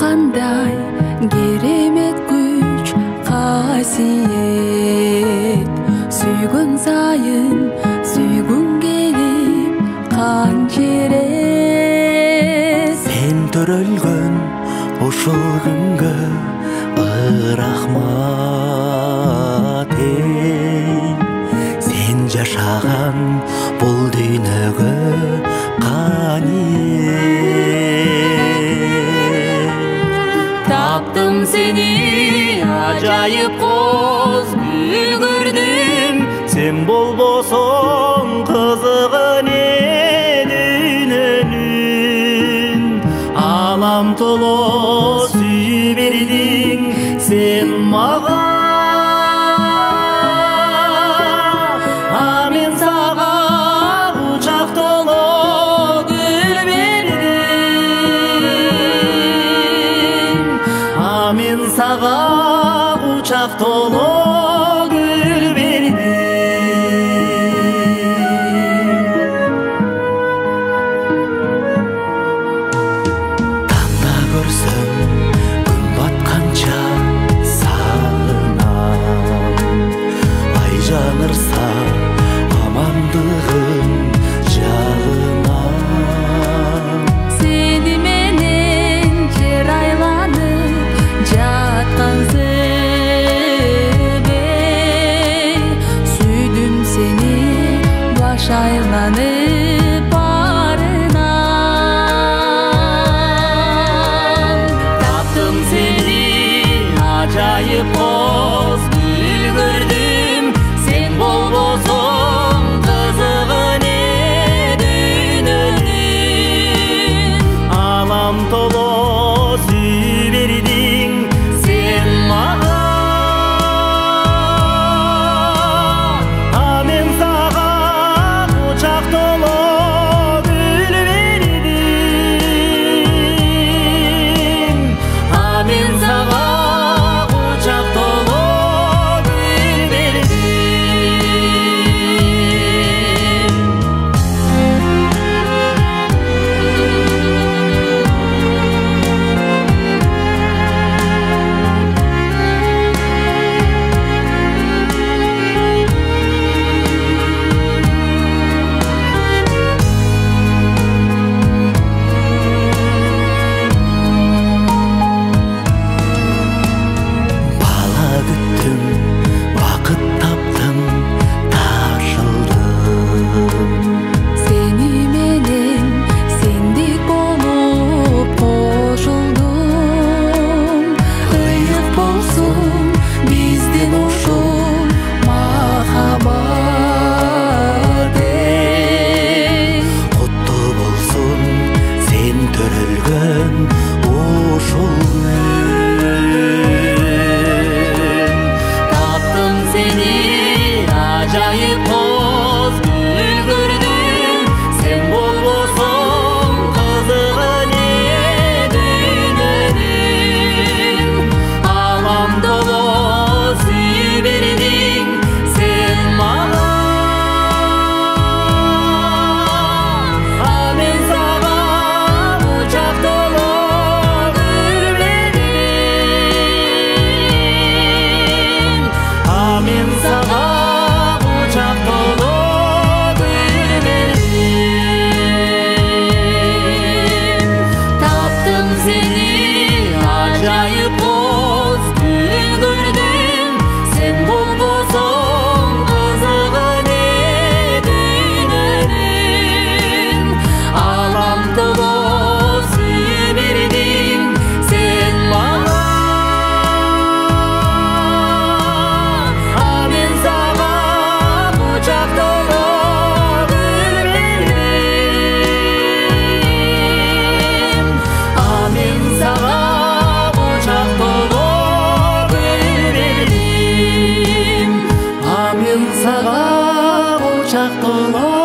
Qanday керемет күч қасиет, сүйгөн сайын сүйгүң келип канчерет. Сен төрөлгөн ушул күнгө рахмат ей. Сен жашаган бул дүйнөгө каниет. Таптым сени ажайып коз үлгүрдүм, Сен болбосоң кызыгын дүйнөнүн. Алам толо сүйүп бердиң сен мага. Мен сага учак толо гүл бердим. Мен сага учак толо гүл бердим. Таңда көрсөм күн батканча сагынам. Ай жанырса амандыгым жагынам. Сени менен жер айланып жаткан сүйдүм сени баш айланып барынан. Таптым сени ажайып коз үлгүрдүм, сен болбосоң кызыгын дүйнөнүн. Алам толо сүйүп бердиң сен мага. Мен сага учак толо гүл бердим. Мен сага учак толо гүл бердим. Бала күттүм, бакыт таптым, ташылдым. Сени менен сендик болуп кошулдум. Ыйык болсун биздин ушул махаббат эй. Куттуу болсун сен төрөлгөн ушул күн. Таптым сени ажайып коз үлгүрдүм, сен болбосоң кызыгын дүйнөнүн. Алам толо сүйүп бердиң сен мага. Мен сага учак толо гүл бердим. Мен сага учак толо гүл бердим. Таптым сени ажайып коз үлгүрдүм, сен болбосоң кызыгын дүйнөнүн. Алам толо сүйүп бердиң сен мага. Мен сага учак толо гүл бердим. Мен сага учак толо гүл бердим. Мен сага учак толо